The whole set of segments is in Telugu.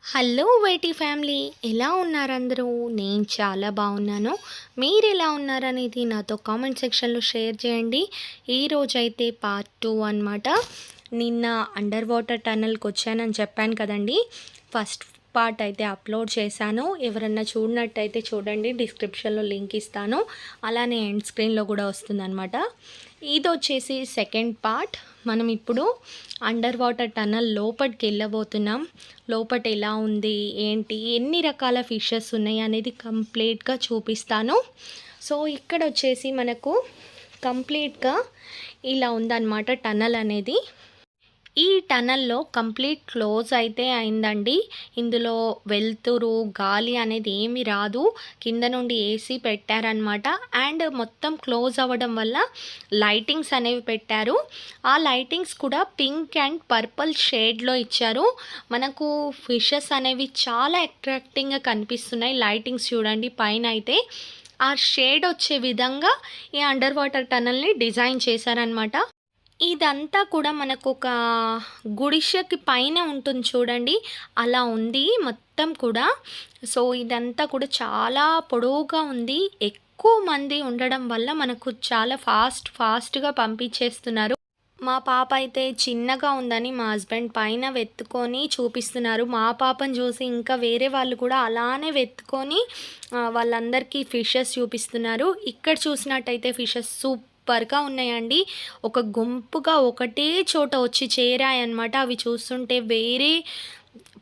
హలో వైటీ ఫ్యామిలీ, ఎలా ఉన్నారు అందరూ? నేను చాలా బాగున్నాను. మీరు ఎలా ఉన్నారనేది నాతో కామెంట్ సెక్షన్లో షేర్ చేయండి. ఈరోజైతే పార్ట్ 2 అనమాట. నిన్న అండర్ వాటర్ టనల్కి వచ్చానని చెప్పాను కదండి. ఫస్ట్ పార్ట్ అయితే అప్లోడ్ చేశాను. ఎవరన్నా చూడనట్టయితే చూడండి, డిస్క్రిప్షన్లో లింక్ ఇస్తాను. అలానే ఎండ్ స్క్రీన్లో కూడా వస్తుందన్నమాట. ఇది వచ్చేసి సెకండ్ పార్ట్. మనం ఇప్పుడు అండర్ వాటర్ టనల్ లోపలికి వెళ్ళబోతున్నాం. లోపల ఎలా ఉంది, ఏంటి, ఎన్ని రకాల ఫిషెస్ ఉన్నాయి అనేది కంప్లీట్గా చూపిస్తాను. సో ఇక్కడ వచ్చేసి మనకు కంప్లీట్గా ఇలా ఉందన్నమాట టనల్ అనేది. ఈ టనల్లో కంప్లీట్ క్లోజ్ అయితే అయిందండి. ఇందులో వెలుతురు, గాలి అనేది ఏమి రాదు. కింద నుండి ఏసీ పెట్టారనమాట. అండ్ మొత్తం క్లోజ్ అవ్వడం వల్ల లైటింగ్స్ అనేవి పెట్టారు. ఆ లైటింగ్స్ కూడా పింక్ అండ్ పర్పుల్ షేడ్లో ఇచ్చారు. మనకు ఫిషెస్ అనేవి చాలా అట్రాక్టింగ్గా కనిపిస్తున్నాయి. లైటింగ్స్ చూడండి, పైన అయితే ఆ షేడ్ వచ్చే విధంగా ఈ అండర్ వాటర్ టనల్ని డిజైన్ చేశారనమాట. ఇదంతా కూడా మనకు ఒక గుడిసెకి పైన ఉంటుంది చూడండి, అలా ఉంది మొత్తం కూడా. సో ఇదంతా కూడా చాలా పొడవుగా ఉంది. ఎక్కువ మంది ఉండడం వల్ల మనకు చాలా ఫాస్ట్గా పంపించేస్తున్నారు. మా పాప అయితే చిన్నగా ఉందని మా హస్బెండ్ పైన వెతుకొని చూపిస్తున్నారు. మా పాపను చూసి ఇంకా వేరే వాళ్ళు కూడా అలానే వెతుకొని వాళ్ళందరికీ ఫిషెస్ చూపిస్తున్నారు. ఇక్కడ చూసినట్టయితే ఫిషెస్ సూపర్గా ఉన్నాయండి. ఒక గుంపుగా ఒకటే చోట వచ్చి చేరాయన్నమాట. అవి చూస్తుంటే వేరే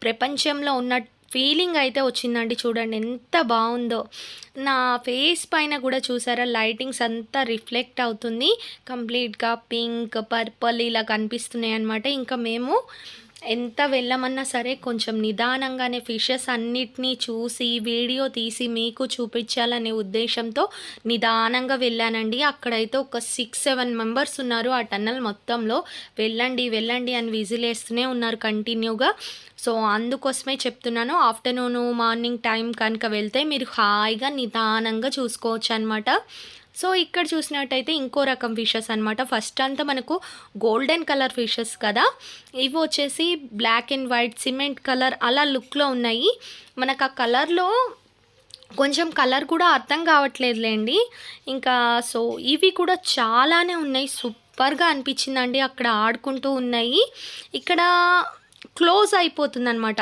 ప్రపంచంలో ఉన్న ఫీలింగ్ అయితే వచ్చిందండి. చూడండి ఎంత బాగుందో. నా ఫేస్ పైన కూడా చూసారా, లైటింగ్స్ అంతా రిఫ్లెక్ట్ అవుతుంది. కంప్లీట్గా పింక్, పర్పుల్ ఇలా కనిపిస్తున్నాయి అన్నమాట. ఇంకా మేము ఎంత వెళ్ళమన్నా సరే కొంచెం నిదానంగానే ఫిషెస్ అన్నిటినీ చూసి వీడియో తీసి మీకు చూపించాలనే ఉద్దేశంతో నిదానంగా వెళ్ళానండి. అక్కడైతే ఒక 6-7 మెంబర్స్ ఉన్నారు ఆ టన్నల్ మొత్తంలో. వెళ్ళండి వెళ్ళండి అని విజిలేస్తూనే ఉన్నారు కంటిన్యూగా. సో అందుకోసమే చెప్తున్నాను, ఆఫ్టర్నూన్ మార్నింగ్ టైం కనుక వెళ్తే మీరు హాయిగా నిదానంగా చూసుకోవచ్చు అనమాట. సో ఇక్కడ చూసినట్టయితే ఇంకో రకం ఫిషెస్ అనమాట. ఫస్ట్ అంతా మనకు గోల్డెన్ కలర్ ఫిషెస్ కదా, ఇవి వచ్చేసి black and white cement colour అలా లుక్లో ఉన్నాయి. మనకు ఆ కలర్లో కొంచెం కలర్ కూడా అర్థం కావట్లేదులేండి. ఇంకా సో ఇవి కూడా చాలానే ఉన్నాయి. సూపర్గా అనిపించిందండి. అక్కడ ఆడుకుంటూ ఉన్నాయి. ఇక్కడ క్లోజ్ అయిపోతుందన్నమాట.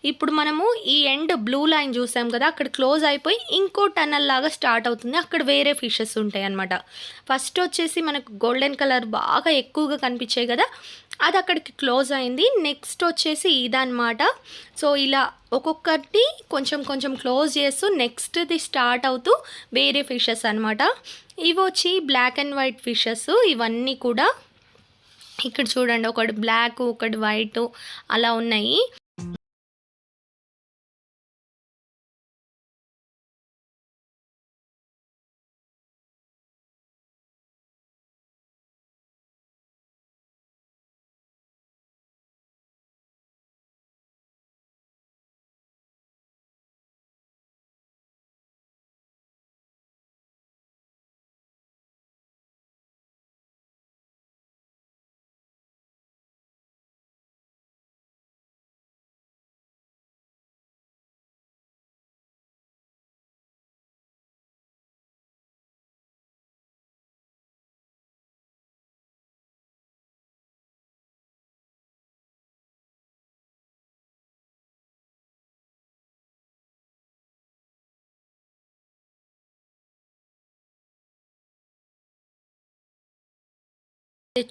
ఇప్పుడు మనము ఈ ఎండ్ బ్లూ లైన్ చూసాం కదా, అక్కడ క్లోజ్ అయిపోయి ఇంకో టనల్ లాగా స్టార్ట్ అవుతుంది. అక్కడ వేరే ఫిషెస్ ఉంటాయి అన్నమాట. ఫస్ట్ వచ్చేసి మనకు గోల్డెన్ కలర్ బాగా ఎక్కువగా కనిపించాయి కదా, అది అక్కడికి క్లోజ్ అయింది. నెక్స్ట్ వచ్చేసి ఇదన్నమాట. సో ఇలా ఒక్కొక్కటి కొంచెం కొంచెం క్లోజ్ చేస్తూ నెక్స్ట్ది స్టార్ట్ అవుతూ వేరే ఫిషెస్ అనమాట. ఇవి వచ్చి బ్లాక్ అండ్ వైట్ ఫిషెస్. ఇవన్నీ కూడా ఇక్కడ చూడండి, ఒకటి బ్లాక్ ఒకటి వైట్ అలా ఉన్నాయి.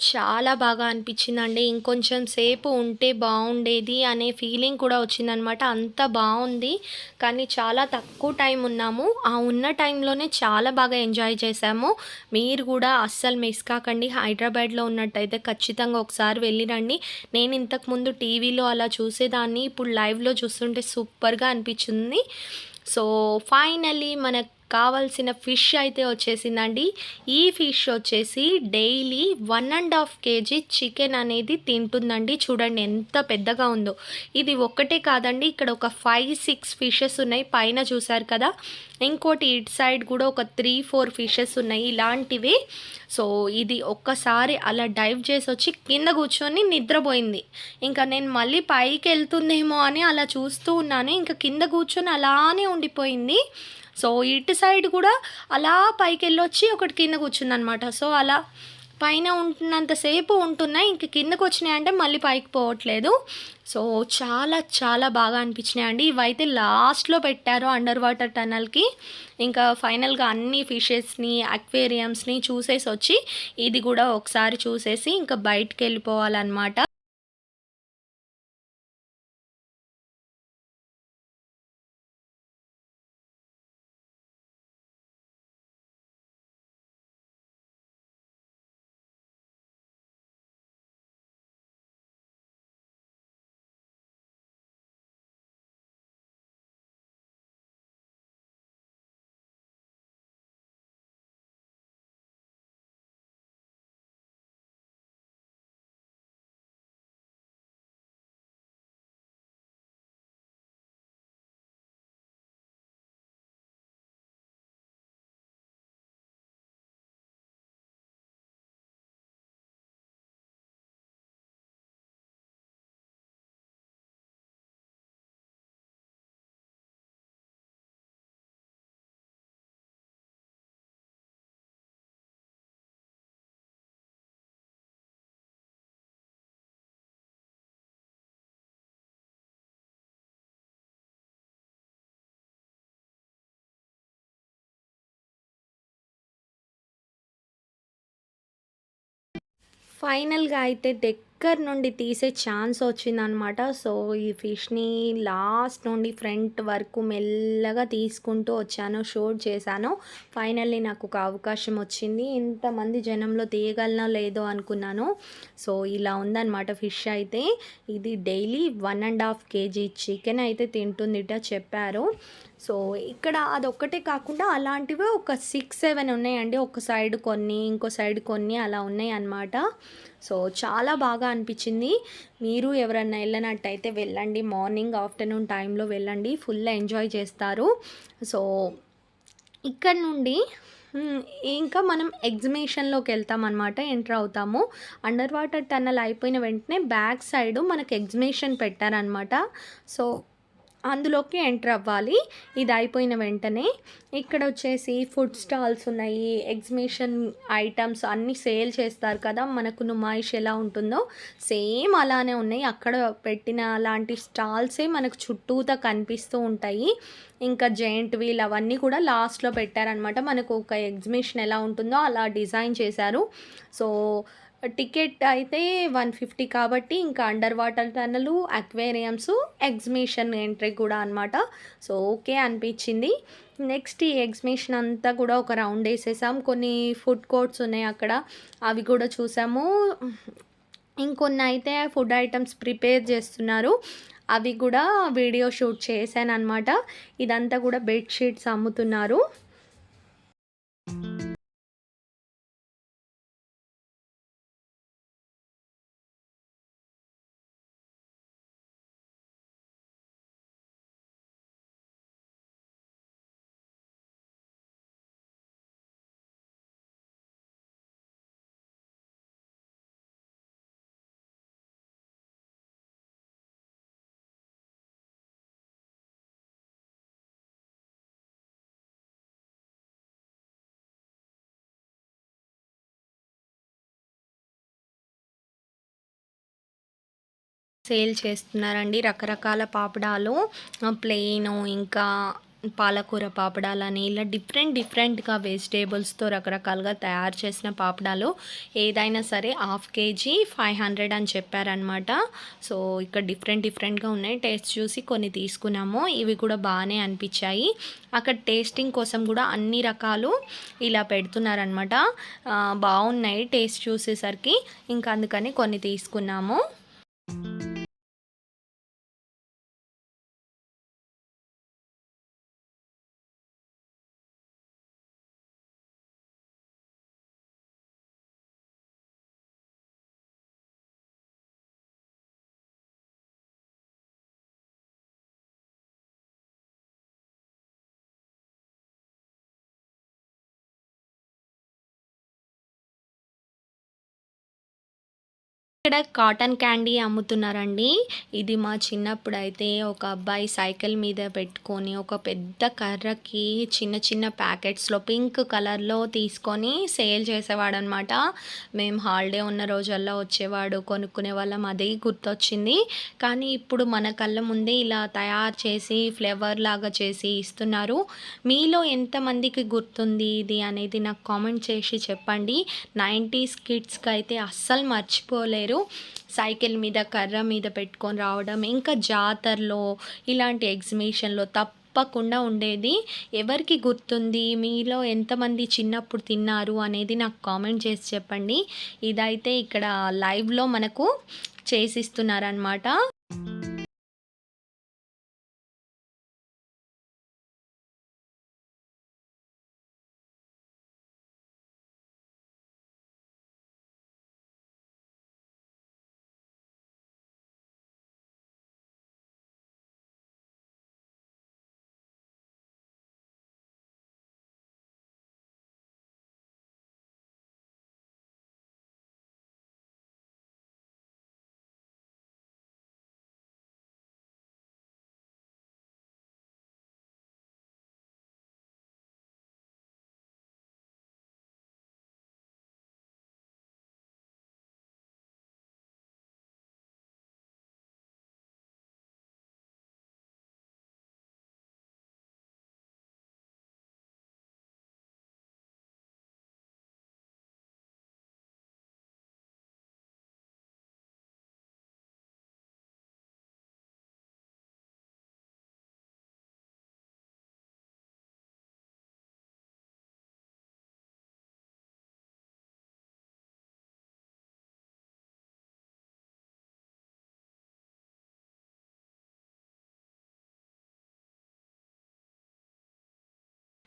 చాలా బాగా అనిపించిందండి. ఇంకొంచెం సేపు ఉంటే బాగుండేది అనే ఫీలింగ్ కూడా వచ్చిందనమాట. అంత బాగుంది. కానీ చాలా తక్కువ టైం ఉన్నాము. ఆ ఉన్న టైంలోనే చాలా బాగా ఎంజాయ్ చేశాము. మీరు కూడా అస్సలు మిస్ కాకండి. హైదరాబాద్లో ఉన్నట్టయితే ఖచ్చితంగా ఒకసారి వెళ్ళి రండి. నేను ఇంతకుముందు టీవీలో అలా చూసేదాన్ని, ఇప్పుడు లైవ్లో చూస్తుంటే సూపర్గా అనిపించింది. సో ఫైనల్లీ మన కావాల్సిన ఫిష్ అయితే వచ్చేసిందండి. ఈ ఫిష్ వచ్చేసి డైలీ 1.5 కేజీ చికెన్ అనేది తింటుందండి. చూడండి ఎంత పెద్దగా ఉందో. ఇది ఒక్కటే కాదండి, ఇక్కడ ఒక 5-6 ఫిషెస్ ఉన్నాయి. పైన చూసారు కదా, ఇంకోటి ఇటు సైడ్ కూడా ఒక 3-4 ఫిషెస్ ఉన్నాయి ఇలాంటివి. సో ఇది ఒక్కసారి అలా డైవ్ చేసి వచ్చి కింద కూర్చొని నిద్రపోయింది. ఇంకా నేను మళ్ళీ పైకి వెళ్తుందేమో అని అలా చూస్తూ ఉన్నాను. ఇంకా కింద కూర్చొని అలానే ఉండిపోయింది. సో ఇటు సైడ్ కూడా అలా పైకి వెళ్ళొచ్చి ఒకటి కింద కూర్చుందనమాట. సో అలా పైన ఉంటున్నంతసేపు ఉంటున్నాయి, ఇంక కిందకు వచ్చినాయి అంటే మళ్ళీ పైకి పోవట్లేదు. సో చాలా చాలా బాగా అనిపించినాయి అండి. ఇవైతే లాస్ట్లో పెట్టారు అండర్ వాటర్ టనల్కి. ఇంకా ఫైనల్గా అన్ని ఫిషెస్ని అక్వేరియంస్ని చూసేసి వచ్చి ఇది కూడా ఒకసారి చూసేసి ఇంకా బయటికి వెళ్ళిపోవాలన్నమాట. ఫైనల్‌గా అయితే దగ్గర నుండి తీసే ఛాన్స్ వచ్చిందనమాట. సో, ఈ ఫిష్‌ని లాస్ట్ నుండి ఫ్రంట్ వరకు మెల్లగా తీసుకుంటూ వచ్చాను. షూట్ చేశాను. ఫైనల్లీ నాకు ఒక అవకాశం వచ్చింది. ఇంతమంది జనంలో తీయగలనో లేదో అనుకున్నాను. సో, ఇలా ఉందనమాట ఫిష్ అయితే. ఇది డైలీ 1.5 కేజీ చికెన్ అయితే తింటుందిట చెప్పారు. సో, ఇక్కడ అదొక్కటే కాకుండా అలాంటివి ఒక 6-7 ఉన్నాయండి. ఒక సైడ్ కొన్ని, ఇంకో సైడ్ కొన్ని అలా ఉన్నాయన్నమాట. సో చాలా బాగా అనిపించింది. మీరు ఎవరన్నా వెళ్ళినట్టయితే వెళ్ళండి. మార్నింగ్, ఆఫ్టర్నూన్ టైంలో వెళ్ళండి. ఫుల్ ఎంజాయ్ చేస్తారు. సో ఇక్కడ నుండి ఇంకా మనం ఎగ్జిబిషన్లోకి వెళ్తామన్నమాట. ఎంటర్ అవుతాము. అండర్ వాటర్ టన్నల్ అయిపోయిన వెంటనే బ్యాక్ సైడు మనకు ఎగ్జిబిషన్ పెట్టారనమాట. సో అందులోకి ఎంటర్ అవ్వాలి. ఇది అయిపోయిన వెంటనే ఇక్కడ వచ్చేసి ఫుడ్ స్టాల్స్ ఉన్నాయి. ఎగ్జిబిషన్ ఐటమ్స్ అన్నీ సేల్ చేస్తారు కదా, మనకు నుమాయిష్ ఎలా ఉంటుందో సేమ్ అలానే ఉన్నాయి. అక్కడ పెట్టిన అలాంటి స్టాల్సే మనకు చుట్టూతా కనిపిస్తూ ఉంటాయి. ఇంకా జెయింట్ వీల్ అవన్నీ కూడా లాస్ట్లో పెట్టారనమాట. మనకు ఒక ఎగ్జిబిషన్ ఎలా ఉంటుందో అలా డిజైన్ చేశారు. సో టికెట్ అయితే 150 కాబట్టి ఇంకా అండర్ వాటర్ టన్నలు, అక్వేరియంస్, ఎగ్జిబిషన్ ఎంట్రీ కూడా అనమాట. సో ఓకే అనిపించింది. నెక్స్ట్ ఈ ఎగ్జిబిషన్ అంతా కూడా ఒక రౌండ్ వేసేసాం. కొన్ని ఫుడ్ కోర్ట్స్ ఉన్నాయి అక్కడ, అవి కూడా చూసాము. ఇంకొన్ని అయితే ఫుడ్ ఐటమ్స్ ప్రిపేర్ చేస్తున్నారు, అవి కూడా వీడియో షూట్ చేశాను అనమాట. ఇదంతా కూడా బెడ్షీట్స్ అమ్ముతున్నారు. సేల్ చేస్తున్నారండి రకరకాల పాపడాలు, ప్లెయిను, ఇంకా పాలకూర పాపడాలని ఇలా డిఫరెంట్గా వెజిటేబుల్స్తో రకరకాలుగా తయారు చేసిన పాపడాలు. ఏదైనా సరే 1/2 కేజీ 500 అని చెప్పారనమాట. సో ఇక్కడ డిఫరెంట్గా ఉన్నాయి. టేస్ట్ చూసి కొన్ని తీసుకున్నాము. ఇవి కూడా బాగానే అనిపించాయి. అక్కడ టేస్టింగ్ కోసం కూడా అన్ని రకాలు ఇలా పెడుతున్నారనమాట. బాగున్నాయి టేస్ట్ చూసేసరికి. ఇంకా అందుకని కొన్ని తీసుకున్నాము. ఇక్కడ కాటన్ క్యాండీ అమ్ముతున్నారండి. ఇది మా చిన్నప్పుడైతే ఒక అబ్బాయి సైకిల్ మీద పెట్టుకొని ఒక పెద్ద కర్రకి చిన్న చిన్న ప్యాకెట్స్లో పింక్ కలర్లో తీసుకొని సేల్ చేసేవాడనమాట. మేము హాలిడే ఉన్న రోజుల్లో వచ్చేవాడు, కొనుక్కునే వాళ్ళం. అది గుర్తొచ్చింది. కానీ ఇప్పుడు మన కళ్ళ ముందే ఇలా తయారు చేసి ఫ్లేవర్ లాగా చేసి ఇస్తున్నారు. మీలో ఎంతమందికి గుర్తుంది ఇది అనేది నాకు కామెంట్ చేసి చెప్పండి. 90s కిడ్స్కి అయితే అస్సలు మర్చిపోలేరు. సైకిల్ మీద కర్ర మీద పెట్టుకొని రావడం, ఇంకా జాతరలో ఇలాంటి ఎగ్జిబిషన్లో తప్పకుండా ఉండేది. ఎవరికి గుర్తుంది, మీలో ఎంతమంది చిన్నప్పుడు తిన్నారు అనేది నాకు కామెంట్ చేసి చెప్పండి. ఇదైతే ఇక్కడ లైవ్లో మనకు చేసిస్తున్నారనమాట.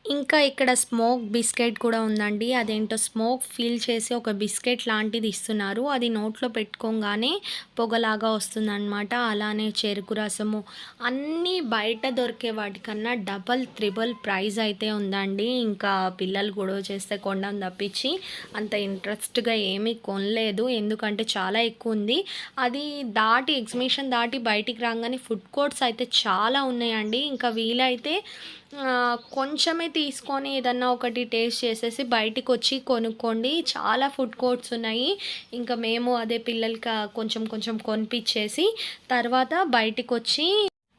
ఇంకా ఇక్కడ స్మోక్ బిస్కెట్ కూడా ఉందండి. అదేంటో స్మోక్ ఫీల్ చేసి ఒక బిస్కెట్ లాంటిది ఇస్తున్నారు. అది నోట్లో పెట్టుకోగానే పొగలాగా వస్తుందన్నమాట. అలానే చెరుకు రసము అన్నీ బయట దొరికే వాటికన్నా డబల్ త్రిబుల్ ప్రైస్ అయితే ఉందండి. ఇంకా పిల్లలు గొడవ చేస్తే కొండం తప్పించి అంత ఇంట్రెస్ట్గా ఏమీ కొనలేదు, ఎందుకంటే చాలా ఎక్కువ ఉంది. అది దాటి ఎగ్జిబిషన్ దాటి బయటికి రాగానే ఫుడ్ కోర్ట్స్ అయితే చాలా ఉన్నాయండి. ఇంకా వీలైతే కొంచెమే తీసుకొని ఏదన్నా ఒకటి టేస్ట్ చేసేసి బయటికొచ్చి కొనుక్కోండి. చాలా ఫుడ్ కోర్ట్స్ ఉన్నాయి. ఇంకా మేము అదే పిల్లలకి కొంచెం కొంచెం కొనిపిచ్చేసి తర్వాత బయటికొచ్చి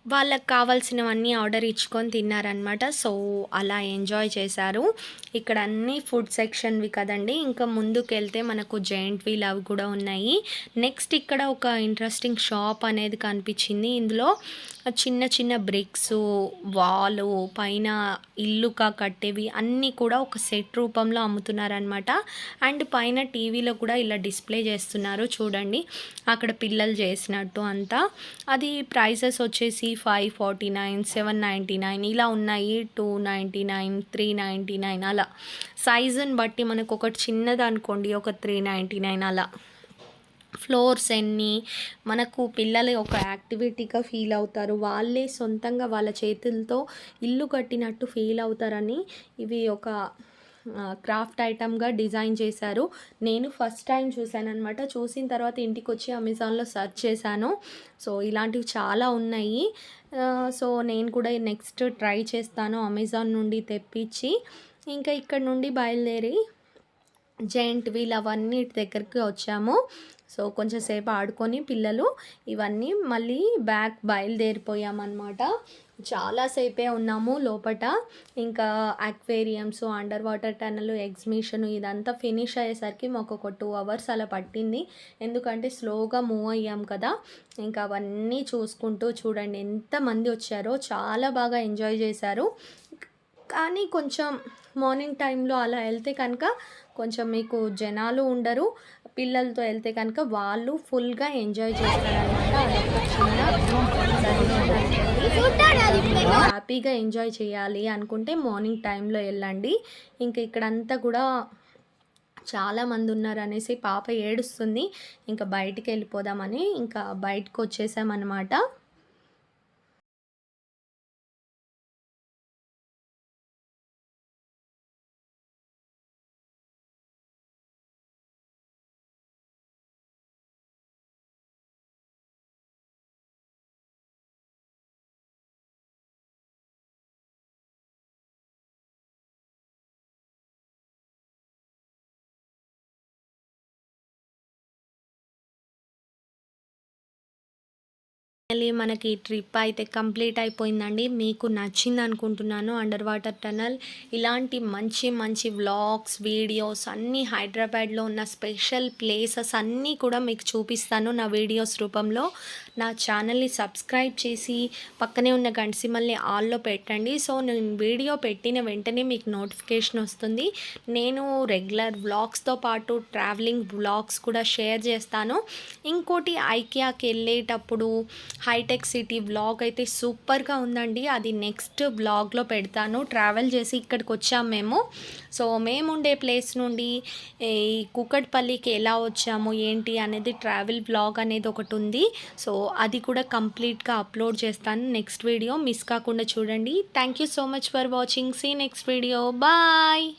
వాళ్ళకి కావాల్సినవన్నీ ఆర్డర్ ఇచ్చుకొని తిన్నారనమాట. సో అలా ఎంజాయ్ చేశారు. ఇక్కడ అన్నీ ఫుడ్ సెక్షన్వి కదండి. ఇంకా ముందుకెళ్తే మనకు జెయింట్ వీల్ అవి కూడా ఉన్నాయి. నెక్స్ట్ ఇక్కడ ఒక ఇంట్రెస్టింగ్ షాప్ అనేది కనిపించింది. ఇందులో చిన్న చిన్న బ్రిక్స్, వాలు పైన ఇల్లుగా కట్టేవి అన్నీ కూడా ఒక సెట్ రూపంలో అమ్ముతున్నారనమాట. అండ్ పైన టీవీలో కూడా ఇలా డిస్ప్లే చేస్తున్నారు చూడండి, అక్కడ పిల్లలు చేసినట్టు అంతా. అది ప్రైసెస్ వచ్చేసి 549, 799 ఇలా ఉన్నాయి. 299, 399 అలా సైజుని బట్టి. మనకు ఒకటి చిన్నది అనుకోండి ఒక 399 అలా. ఫ్లోర్స్ ఎన్ని మనకు పిల్లలు ఒక యాక్టివిటీగా ఫీల్ అవుతారు. వాళ్ళే సొంతంగా వాళ్ళ చేతులతో ఇల్లు కట్టినట్టు ఫీల్ అవుతారని ఇవి ఒక క్రాఫ్ట్ ఐటమ్గా డిజైన్ చేశారు. నేను ఫస్ట్ టైం చూశానమాట. చూసిన తర్వాత ఇంటికి వచ్చి అమెజాన్లో సెర్చ్ చేశాను. సో ఇలాంటివి చాలా ఉన్నాయి. సో నేను కూడా నెక్స్ట్ ట్రై చేస్తాను అమెజాన్ నుండి తెప్పించి. ఇంకా ఇక్కడ నుండి బయలుదేరి జెయింట్ వీల్ అవన్నిటి దగ్గరికి వచ్చాము. సో కొంచెం సేపు ఆడుకొని పిల్లలు ఇవన్నీ మళ్ళీ బ్యాక్ బయలుదేరిపోయామన్నమాట. చాలాసేపే ఉన్నాము లోపట. ఇంకా aquariums, under water tunnel, exhibition ఇదంతా ఫినిష్ అయ్యేసరికి మాకు ఒక 2 hours అలా పట్టింది. ఎందుకంటే స్లోగా మూవ్ అయ్యాం కదా. ఇంకా అవన్నీ చూసుకుంటూ చూడండి ఎంతమంది వచ్చారో. చాలా బాగా ఎంజాయ్ చేశారు. కానీ కొంచెం మార్నింగ్ టైంలో అలా వెళ్తే కనుక కొంచెం మీకు జనాలు ఉండరు. పిల్లలతో వెళ్తే కనుక వాళ్ళు ఫుల్గా ఎంజాయ్ చేస్తారనమాట. హ్యాపీగా ఎంజాయ్ చేయాలి అనుకుంటే మార్నింగ్ టైంలో వెళ్ళండి. ఇంకా ఇక్కడంతా కూడా చాలామంది ఉన్నారు అనేసి పాప ఏడుస్తుంది. ఇంకా బయటికి వెళ్ళిపోదామని ఇంకా బయటకు వచ్చేసామన్నమాట. ఫైనల్లీ మనకి ట్రిప్ అయితే కంప్లీట్ అయిపోయిందండి. మీకు నచ్చింది అనుకుంటున్నాను. అండర్ వాటర్ టనల్ ఇలాంటి మంచి మంచి వ్లాగ్స్, వీడియోస్ అన్నీ హైదరాబాద్లో ఉన్న స్పెషల్ ప్లేసెస్ అన్నీ కూడా మీకు చూపిస్తాను నా వీడియోస్ రూపంలో. నా ఛానల్ని సబ్స్క్రైబ్ చేసి పక్కనే ఉన్న గంట సింబల్ని ఆల్లో పెట్టండి. సో నేను వీడియో పెట్టిన వెంటనే మీకు నోటిఫికేషన్ వస్తుంది. నేను రెగ్యులర్ వ్లాగ్స్తో పాటు ట్రావెలింగ్ వ్లాగ్స్ కూడా షేర్ చేస్తాను. ఇంకోటి ఐకియాకి వెళ్ళేటప్పుడు హైటెక్ సిటీ వ్లాగ్ అయితే సూపర్గా ఉందండి. అది నెక్స్ట్ వ్లాగ్లో పెడతాను. ట్రావెల్ చేసి ఇక్కడికి వచ్చాము మేము. సో మేము ఉండే ప్లేస్ నుండి ఈ కూకట్పల్లికి ఎలా వచ్చాము ఏంటి అనేది ట్రావెల్ వ్లాగ్ అనేది ఒకటి ఉంది. సో అది కూడా కంప్లీట్గా అప్లోడ్ చేస్తాను నెక్స్ట్ వీడియో. మిస్ కాకుండా చూడండి. Thank you so much for watching. See next video. Bye.